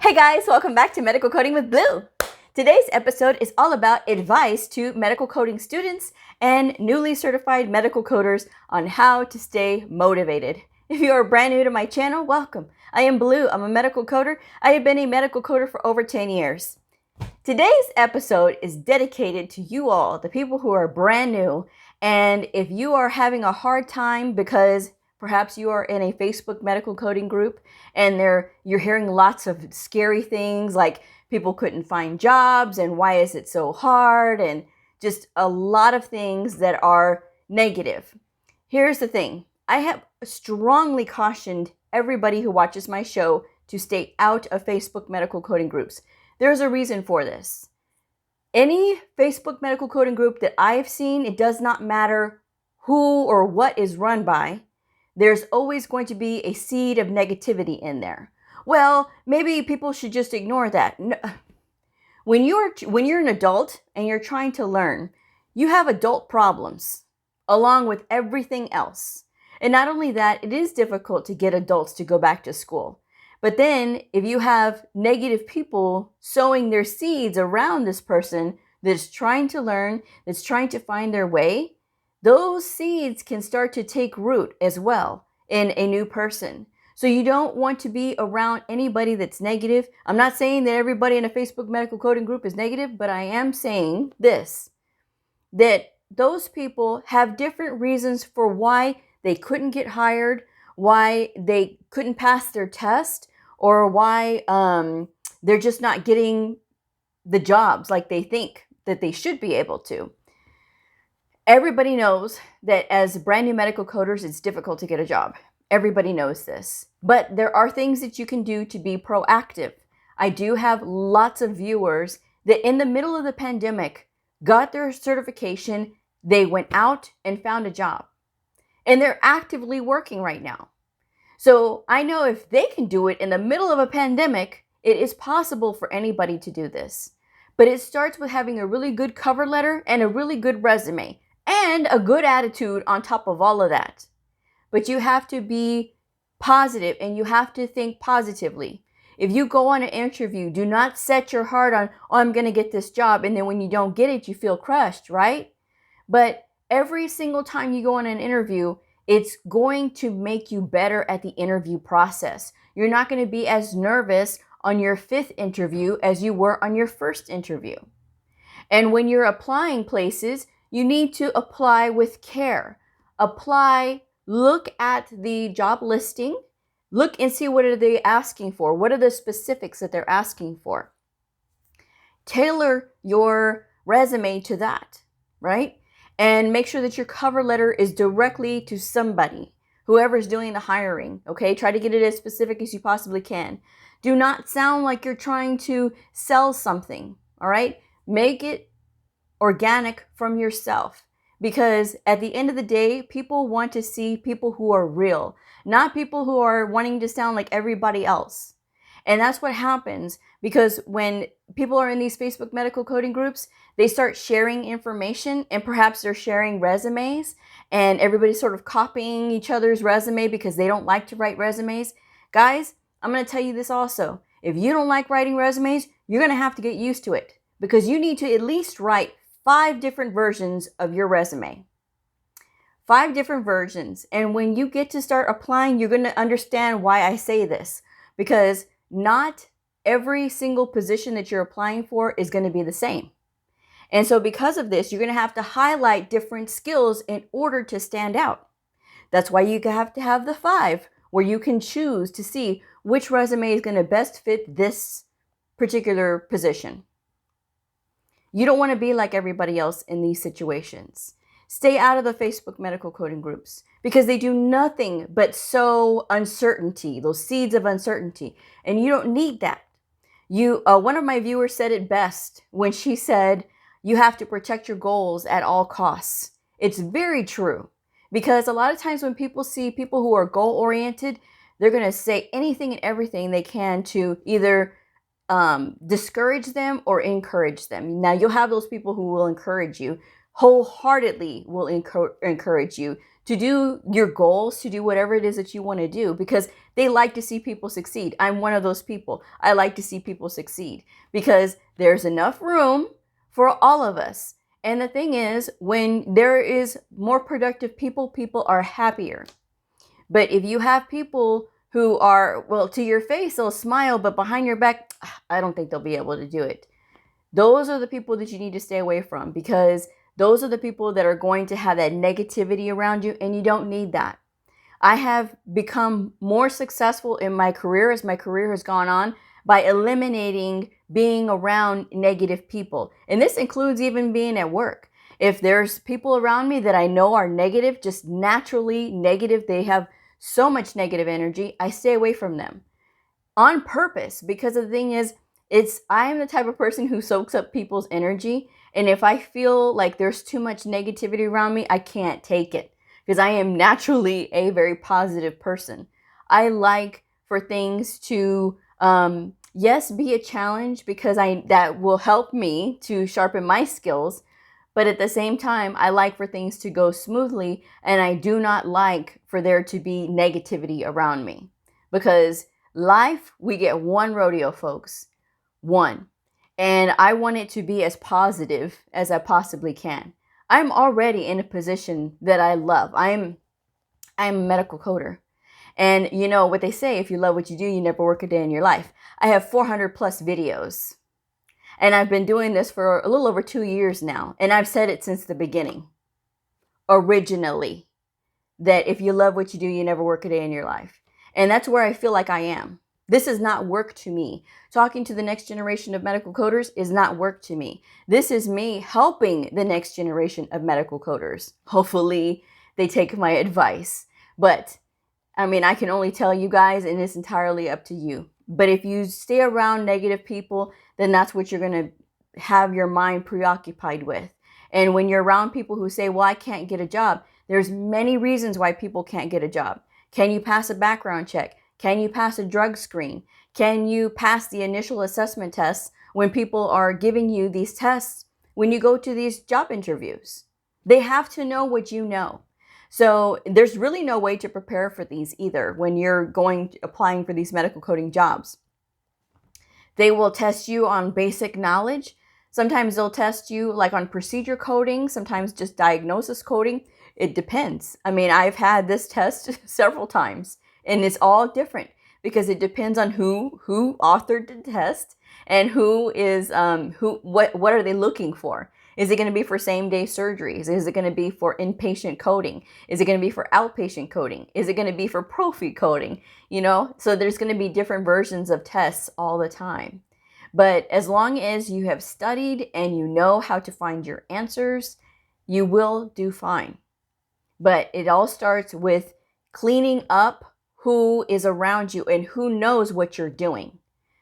Hey guys, welcome back to Medical Coding with Blue. Today's episode is all about advice to medical coding students and newly certified medical coders on how to stay motivated. If you are brand new to my channel, welcome. I am Blue. I'm a medical coder. I have been a medical coder for over 10 years. Today's episode is dedicated to you all, the people who are brand new, and if you are having a hard time because perhaps you are in a Facebook medical coding group and you're hearing lots of scary things like people couldn't find jobs and why is it so hard and just a lot of things that are negative. Here's the thing. I have strongly cautioned everybody who watches my show to stay out of Facebook medical coding groups. There's a reason for this. Any Facebook medical coding group that I've seen, it does not matter who or what is run by, there's always going to be a seed of negativity in there. Well, maybe people should just ignore that. No. When you're an adult and you're trying to learn, you have adult problems along with everything else. And not only that, it is difficult to get adults to go back to school. But then if you have negative people sowing their seeds around this person that's trying to learn, that's trying to find their way, those seeds can start to take root as well in a new person. So you don't want to be around anybody that's negative. I'm not saying that everybody in a Facebook medical coding group is negative, but I am saying this, that those people have different reasons for why they couldn't get hired, why they couldn't pass their test, or why they're just not getting the jobs like they think that they should be able to. Everybody knows that as brand new medical coders, it's difficult to get a job. Everybody knows this. But there are things that you can do to be proactive. I do have lots of viewers that in the middle of the pandemic got their certification, they went out and found a job. And they're actively working right now. So I know if they can do it in the middle of a pandemic, it is possible for anybody to do this. But it starts with having a really good cover letter and a really good resume. And a good attitude on top of all of that. But you have to be positive and you have to think positively. If you go on an interview, do not set your heart on, oh, I'm going to get this job. And then when you don't get it, you feel crushed, right? But every single time you go on an interview, it's going to make you better at the interview process. You're not going to be as nervous on your 5th interview as you were on your 1st interview. And when you're applying places, you need to apply with care. Apply, look at the job listing, look and see what are they asking for. What are the specifics that they're asking for? Tailor your resume to that, right? And make sure that your cover letter is directly to somebody, whoever's doing the hiring, okay? Try to get it as specific as you possibly can. Do not sound like you're trying to sell something, all right? Make it organic from yourself, because at the end of the day, people want to see people who are real, not people who are wanting to sound like everybody else. And that's what happens, because when people are in these Facebook medical coding groups, they start sharing information and perhaps they're sharing resumes and everybody's sort of copying each other's resume because they don't like to write resumes. Guys, I'm going to tell you this also. If you don't like writing resumes, you're going to have to get used to it, because you need to at least write 5 different versions of your resume. 5 different versions. And when you get to start applying, you're going to understand why I say this. Because not every single position that you're applying for is going to be the same. And so because of this, you're going to have to highlight different skills in order to stand out. That's why you have to have the 5, where you can choose to see which resume is going to best fit this particular position. You don't want to be like everybody else in these situations. Stay out of the Facebook medical coding groups, because they do nothing but sow uncertainty, those seeds of uncertainty. And you don't need that. One of my viewers said it best when she said, you have to protect your goals at all costs. It's very true, because a lot of times when people see people who are goal-oriented, they're going to say anything and everything they can to either discourage them or encourage them. Now, you'll have those people who will encourage you, wholeheartedly will encourage you to do your goals, to do whatever it is that you want to do, because They like to see people succeed. I'm one of those people. I like to see people succeed because there's enough room for all of us. And the thing is, when there is more productive people, people are happier. But if you have people who are, well, to your face, they'll smile, but behind your back, I don't think they'll be able to do it. Those are the people that you need to stay away from, because those are the people that are going to have that negativity around you, and you don't need that. I have become more successful in my career as my career has gone on by eliminating being around negative people. And this includes even being at work. If there's people around me that I know are negative, just naturally negative, they have so much negative energy, I stay away from them on purpose, because the thing is, I am the type of person who soaks up people's energy. And if I feel like there's too much negativity around me, I can't take it, because I am naturally a very positive person. I like for things to, yes, be a challenge, because that will help me to sharpen my skills. But at the same time, I like for things to go smoothly, and I do not like for there to be negativity around me, because life, we get one rodeo, folks. One. And I want it to be as positive as I possibly can. I'm already in a position that I love. I'm a medical coder. And you know what they say, if you love what you do, you never work a day in your life. I have 400 plus videos. And I've been doing this for a little over 2 years now. And I've said it since the beginning, originally, that if you love what you do, you never work a day in your life. And that's where I feel like I am. This is not work to me. Talking to the next generation of medical coders is not work to me. This is me helping the next generation of medical coders. Hopefully they take my advice. But I mean, I can only tell you guys, and it's entirely up to you. But if you stay around negative people, then that's what you're going to have your mind preoccupied with. And when you're around people who say, well, I can't get a job, there's many reasons why people can't get a job. Can you pass a background check? Can you pass a drug screen? Can you pass the initial assessment tests when people are giving you these tests when you go to these job interviews? They have to know what you know. So there's really no way to prepare for these either when you're applying for these medical coding jobs. They will test you on basic knowledge. Sometimes they'll test you like on procedure coding, sometimes just diagnosis coding. It depends. I mean, I've had this test several times, and it's all different because it depends on who authored the test and what are they looking for. Is it going to be for same-day surgeries? Is it going to be for inpatient coding? Is it going to be for outpatient coding? Is it going to be for prophy coding? You know, so there's going to be different versions of tests all the time. But as long as you have studied and you know how to find your answers, you will do fine. But it all starts with cleaning up who is around you and who knows what you're doing.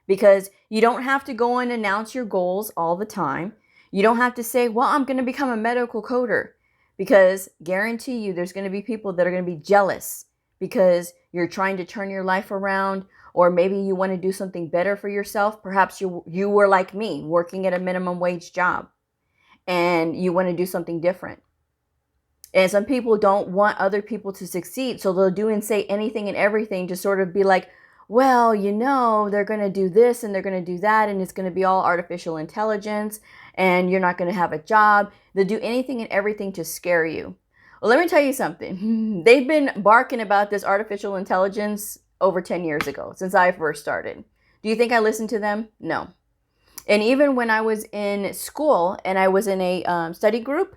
Because you don't have to go and announce your goals all the time. You don't have to say, well, I'm going to become a medical coder, because guarantee you there's going to be people that are going to be jealous because you're trying to turn your life around, or maybe you want to do something better for yourself. Perhaps you were like me, working at a minimum wage job, and you want to do something different. And some people don't want other people to succeed, so they'll do and say anything and everything to sort of be like, well, you know, they're going to do this and they're going to do that, and it's going to be all artificial intelligence, and you're not going to have a job. They'll do anything and everything to scare you. Well, let me tell you something. They've been barking about this artificial intelligence over 10 years ago, since I first started. Do you think I listened to them? No. And even when I was in school and I was in a study group,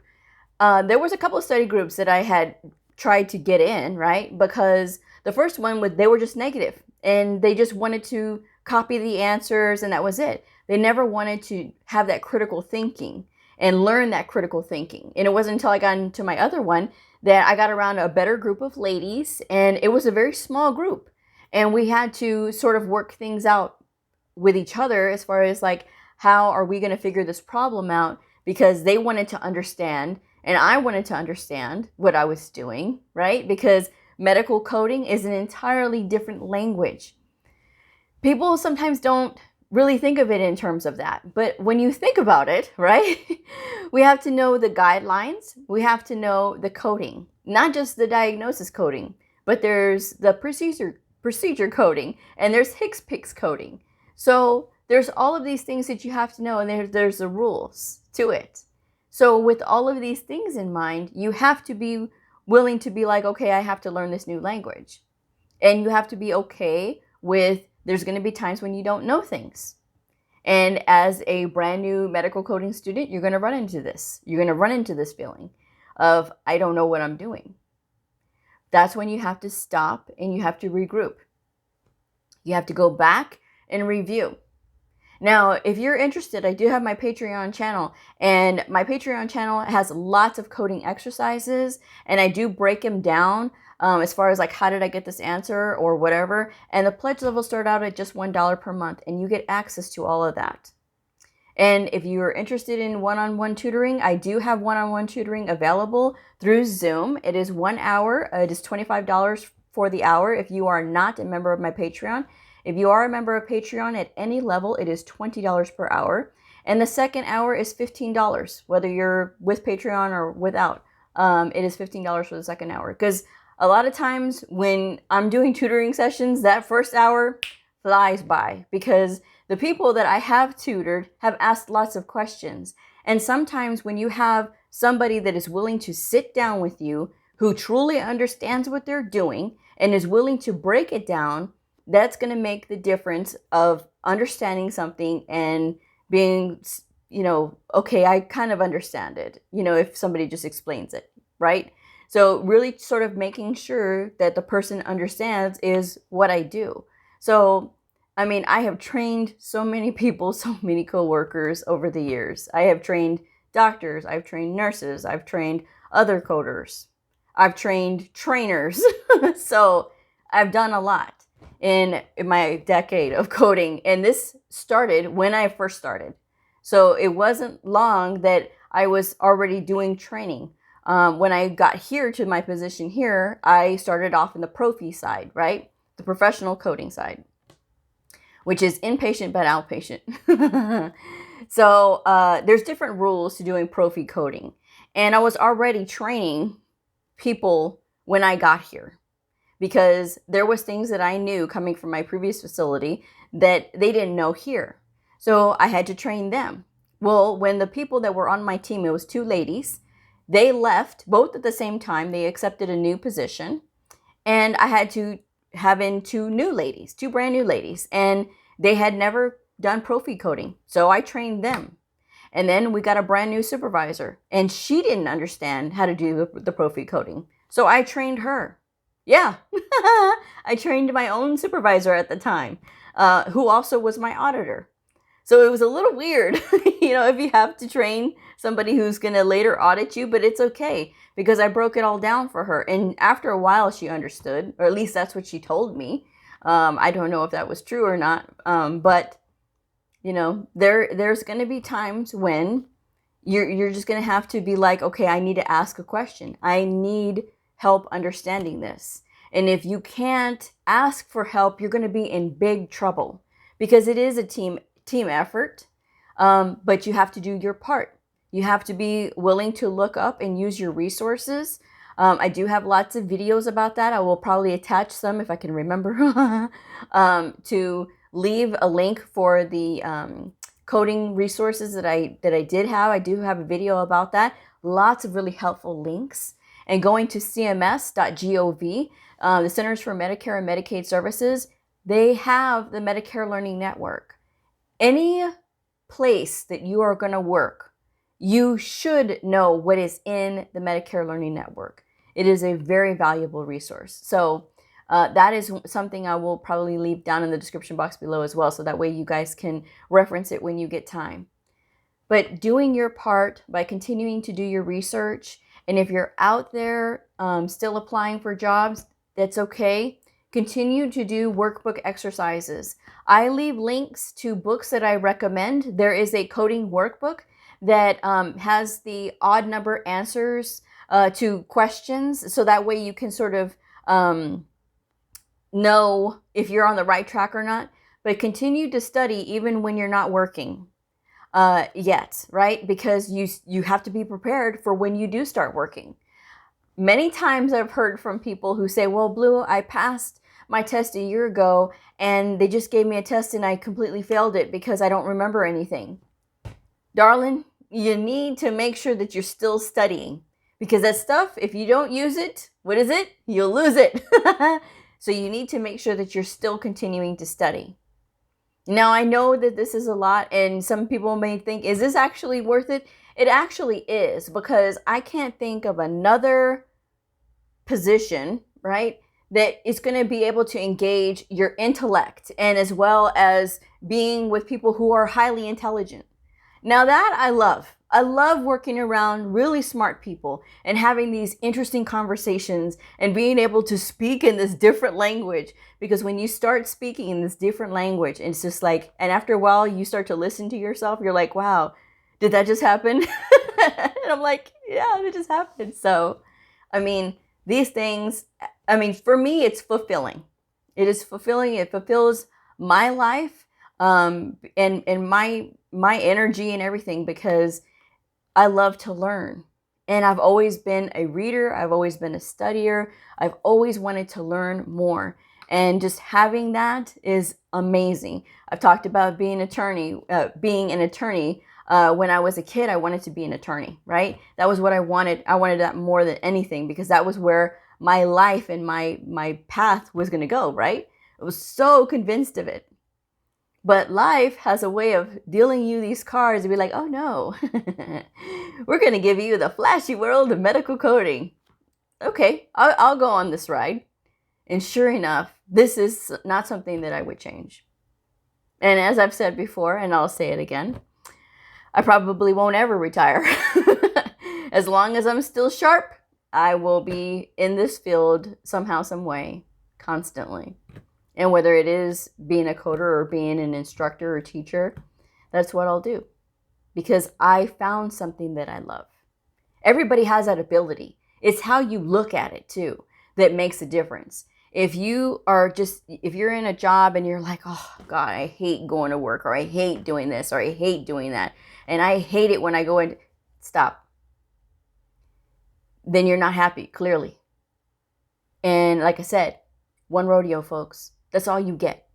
there was a couple of study groups that I had tried to get in, right? Because the first one, they were just negative, and they just wanted to copy the answers, and that was it. They never wanted to have that critical thinking and learn that critical thinking. And it wasn't until I got into my other one that I got around a better group of ladies, and it was a very small group. And we had to sort of work things out with each other as far as like, how are we going to figure this problem out? Because they wanted to understand, and I wanted to understand what I was doing, right? Because medical coding is an entirely different language. People sometimes don't really think of it in terms of that. But when you think about it, right, we have to know the guidelines. We have to know the coding, not just the diagnosis coding, but there's the procedure procedure coding, and there's HCPCS coding. So there's all of these things that you have to know, and there's the rules to it. So with all of these things in mind, you have to be willing to be like, okay, I have to learn this new language. And you have to be okay with there's going to be times when you don't know things. And as a brand new medical coding student, you're going to run into this. You're going to run into this feeling of, I don't know what I'm doing. That's when you have to stop and you have to regroup. You have to go back and review. Now, if you're interested, I do have my Patreon channel, and my Patreon channel has lots of coding exercises, and I do break them down as far as like, how did I get this answer or whatever. And the pledge levels start out at just $1 per month, and you get access to all of that. And if you're interested in one-on-one tutoring, I do have one-on-one tutoring available through Zoom. It is 1 hour. It is $25 for the hour if you are not a member of my Patreon. If you are a member of Patreon at any level, it is $20 per hour. And the second hour is $15, whether you're with Patreon or without. It is $15 for the second hour. Because a lot of times when I'm doing tutoring sessions, that first hour flies by because the people that I have tutored have asked lots of questions. And sometimes when you have somebody that is willing to sit down with you, who truly understands what they're doing and is willing to break it down, that's going to make the difference of understanding something and being, okay, I kind of understand it, if somebody just explains it, right? So really sort of making sure that the person understands is what I do. So, I have trained so many people, so many coworkers over the years. I have trained doctors, I've trained nurses, I've trained other coders, I've trained trainers. So I've done a lot in my decade of coding. And this started when I first started. So it wasn't long that I was already doing training. When I got here to my position here, I started off in the profi side, right? The professional coding side, which is inpatient but outpatient. So there's different rules to doing profi coding. And I was already training people when I got here, because there was things that I knew coming from my previous facility that they didn't know here. So I had to train them. Well, when the people that were on my team, it was 2 ladies, they left both at the same time. They accepted a new position, and I had to have in 2 new ladies, 2 brand new ladies, and they had never done profi coding. So I trained them. And then we got a brand new supervisor, and she didn't understand how to do the profi coding. So I trained her. Yeah, I trained my own supervisor at the time, who also was my auditor. So it was a little weird, if you have to train somebody who's going to later audit you, but it's okay because I broke it all down for her. And after a while, she understood, or at least that's what she told me. I don't know if that was true or not, but there's going to be times when you're just going to have to be like, okay, I need to ask a question. I need help understanding this. And if you can't ask for help, you're going to be in big trouble because it is a team effort. But you have to do your part. You have to be willing to look up and use your resources. I do have lots of videos about that. I will probably attach some if I can remember to leave a link for the coding resources that I did have. I do have a video about that. Lots of really helpful links. And going to cms.gov, the Centers for Medicare and Medicaid Services, they have the Medicare Learning Network. Any place that you are going to work, you should know what is in the Medicare Learning Network. It is a very valuable resource. So that is something I will probably leave down in the description box below as well, so that way you guys can reference it when you get time. But doing your part by continuing to do your research, and if you're out there still applying for jobs, that's okay. Continue to do workbook exercises. I leave links to books that I recommend. There is a coding workbook that has the odd number answers to questions, so that way you can sort of know if you're on the right track or not. But continue to study even when you're not working yet, right? Because you have to be prepared for when you do start working. Many times I've heard from people who say, well, Bleu, I passed my test a year ago and they just gave me a test and I completely failed it because I don't remember anything. Darling, you need to make sure that you're still studying, because that stuff, if you don't use it, what is it? You'll lose it. So you need to make sure that you're still continuing to study. Now, I know that this is a lot, and some people may think, is this actually worth it? It actually is, because I can't think of another position, right, that is going to be able to engage your intellect and as well as being with people who are highly intelligent. Now that I love. I love working around really smart people and having these interesting conversations and being able to speak in this different language, because when you start speaking in this different language, it's just like, and after a while you start to listen to yourself, you're like, wow, did that just happen? And I'm like, yeah, it just happened. So, I mean, these things, I mean, for me, it's fulfilling. It is fulfilling. It fulfills my life, and my energy and everything, because I love to learn. And I've always been a reader. I've always been a studier. I've always wanted to learn more. And just having that is amazing. I've talked about being an attorney. When I was a kid, I wanted to be an attorney, right? That was what I wanted. I wanted that more than anything, because that was where my life and my path was going to go, right? I was so convinced of it. But life has a way of dealing you these cards and be like, oh no, we're going to give you the flashy world of medical coding. Okay, I'll go on this ride. And sure enough, this is not something that I would change. And as I've said before, and I'll say it again, I probably won't ever retire. As long as I'm still sharp, I will be in this field somehow, some way, constantly. And whether it is being a coder or being an instructor or teacher, that's what I'll do, because I found something that I love. Everybody has that ability. It's how you look at it too that makes a difference. If you're in a job and you're like, oh God, I hate going to work, or I hate doing this, or I hate doing that, and I hate it when I go in, stop. Then you're not happy, clearly. And like I said, one rodeo, folks. That's all you get.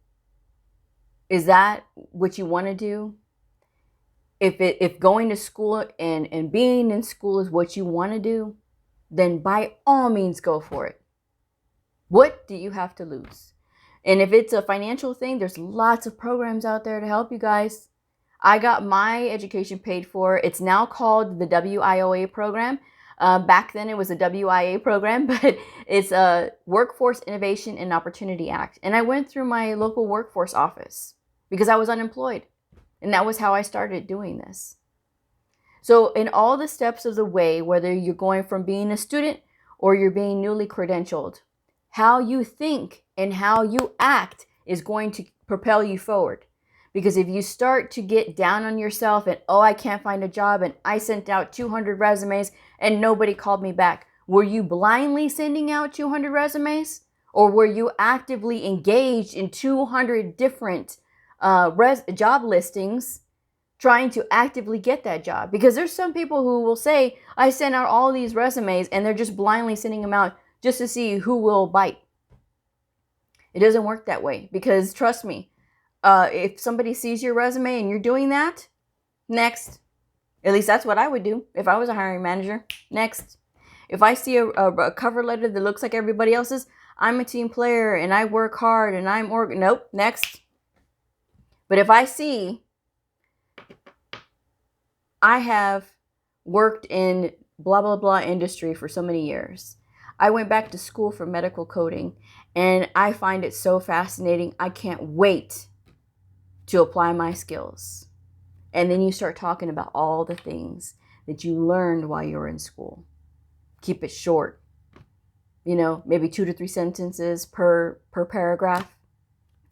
Is that what you want to do? If going to school and being in school is what you want to do, then by all means go for it. What do you have to lose? And if it's a financial thing, there's lots of programs out there to help you guys. I got my education paid for. It's now called the WIOA program. Back then it was a WIA program, but it's a Workforce Innovation and Opportunity Act. And I went through my local workforce office because I was unemployed. And that was how I started doing this. So in all the steps of the way, whether you're going from being a student or you're being newly credentialed, how you think and how you act is going to propel you forward. Because if you start to get down on yourself and, oh, I can't find a job and I sent out 200 resumes and nobody called me back. Were you blindly sending out 200 resumes? Or were you actively engaged in 200 different job listings trying to actively get that job? Because there's some people who will say, I sent out all these resumes, and they're just blindly sending them out just to see who will bite. It doesn't work that way, because trust me, if somebody sees your resume and you're doing that, next. At least that's what I would do if I was a hiring manager. Next. If I see a cover letter that looks like everybody else's, I'm a team player and I work hard and nope, next. But if I see, I have worked in blah, blah, blah industry for so many years. I went back to school for medical coding and I find it so fascinating. I can't wait to apply my skills. And then you start talking about all the things that you learned while you were in school. Keep it short. You know, maybe 2 to 3 sentences per paragraph.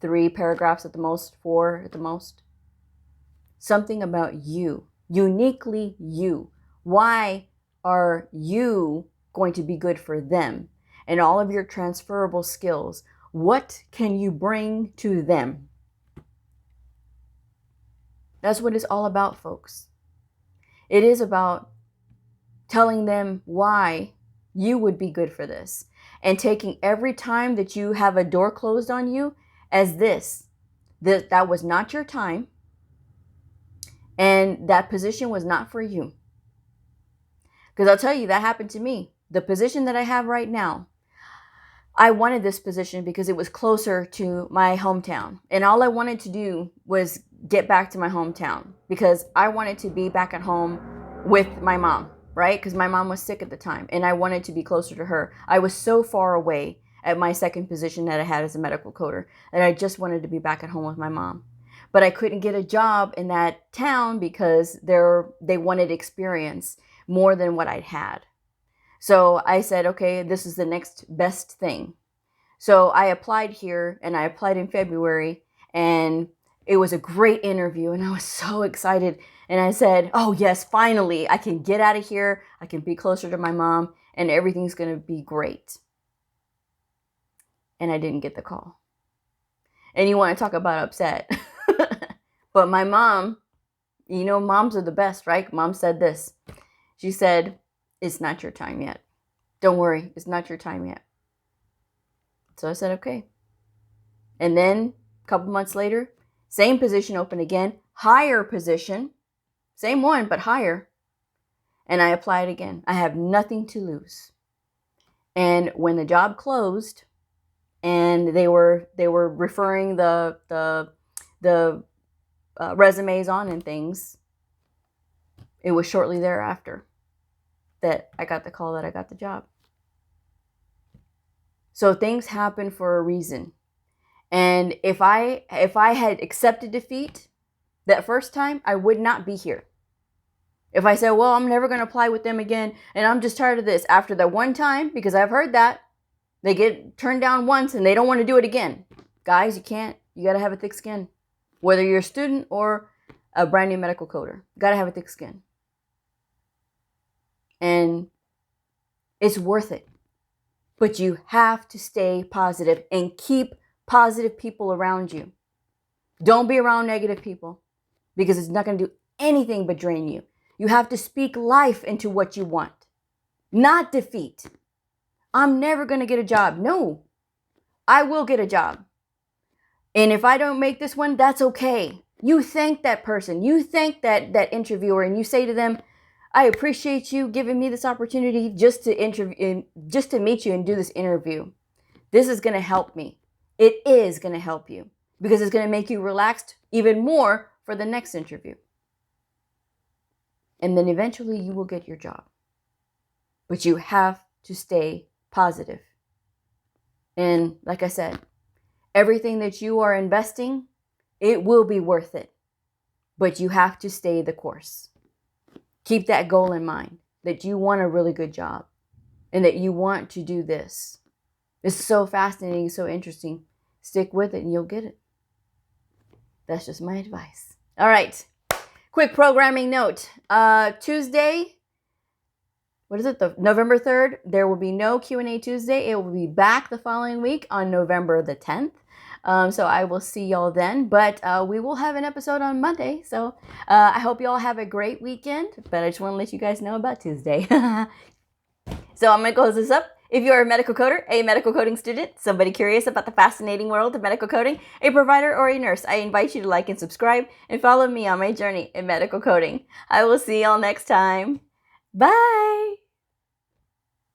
3 paragraphs at the most, 4 at the most. Something about you, uniquely you. Why are you going to be good for them? And all of your transferable skills. What can you bring to them? That's what it's all about, folks. It is about telling them why you would be good for this. and taking every time that you have a door closed on you as that was not your time, and that position was not for you. Because I'll tell you, that happened to me. The position that I have right now, I wanted this position because it was closer to my hometown. And all I wanted to do was get back to my hometown because I wanted to be back at home with my mom, right? Because my mom was sick at the time and I wanted to be closer to her. I was so far away at my second position that I had as a medical coder that I just wanted to be back at home with my mom. But I couldn't get a job in that town because they wanted experience more than what I'd had. So I said, okay, this is the next best thing. So I applied here, and I applied in February, and it was a great interview, and I was so excited. And I said, oh yes, finally, I can get out of here. I can be closer to my mom, and everything's going to be great. And I didn't get the call. And you want to talk about upset. But my mom, you know, moms are the best, right? Mom said this. She said, it's not your time yet. Don't worry, it's not your time yet. So I said, okay. And then a couple months later, same position open again, higher position, same one, but higher. And I applied again. I have nothing to lose. And when the job closed and they were referring the resumes on and things, it was shortly thereafter that I got the call that I got the job. So things happen for a reason. And if I had accepted defeat that first time, I would not be here. If I said, well, I'm never going to apply with them again, and I'm just tired of this after that one time, because I've heard that they get turned down once and they don't want to do it again. Guys, you can't. You got to have a thick skin. Whether you're a student or a brand new medical coder, you got to have a thick skin. And it's worth it. But you have to stay positive and keep positive people around you. Don't be around negative people because it's not going to do anything but drain you. You have to speak life into what you want, not defeat. I'm never going to get a job. No, I will get a job. And if I don't make this one, that's okay. You thank that person. You thank that interviewer and you say to them, I appreciate you giving me this opportunity just to meet you and do this interview. This is going to help me. It is going to help you because it's going to make you relaxed even more for the next interview. And then eventually you will get your job. But you have to stay positive. And like I said, everything that you are investing, it will be worth it. But you have to stay the course. Keep that goal in mind, that you want a really good job and that you want to do this. It's so fascinating, so interesting. Stick with it and you'll get it. That's just my advice. All right. Quick programming note. Tuesday, November 3rd, there will be no Q&A Tuesday. It will be back the following week on November the 10th. So I will see y'all then, but we will have an episode on Monday. So I hope y'all have a great weekend, but I just want to let you guys know about Tuesday. So I'm going to close this up. If you are a medical coder, a medical coding student, somebody curious about the fascinating world of medical coding, a provider, or a nurse, I invite you to like and subscribe and follow me on my journey in medical coding. I will see y'all next time. Bye!